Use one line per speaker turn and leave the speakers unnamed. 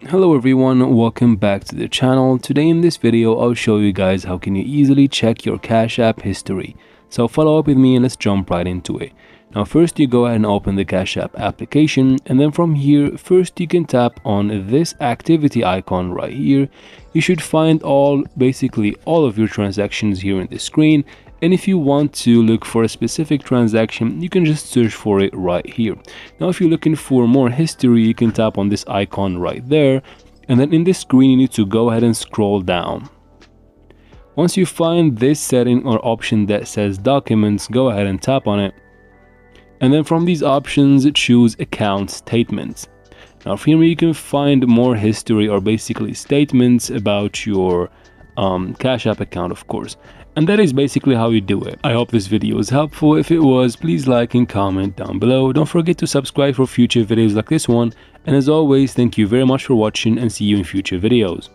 Hello everyone, welcome back to the channel. Today in this video I'll show you guys how can you easily check your Cash App history. So follow up with me and let's jump right into it. Now first you go ahead and open the Cash App application, and then from here first you can tap on this activity icon right here. You should find basically all of your transactions here in the screen, and if you want to look for a specific transaction you can just search for it right here. Now if you're looking for more history you can tap on this icon right there, and then in this screen you need to go ahead and scroll down. Once you find this setting or option that says documents, go ahead and tap on it, and then from these options choose account statements. Now from here you can find more history, or basically statements about your Cash App account, of course. And that is basically how you do it. I hope this video was helpful. If it was, please like and comment down below. Don't forget to subscribe for future videos like this one. And as always, thank you very much for watching and see you in future videos.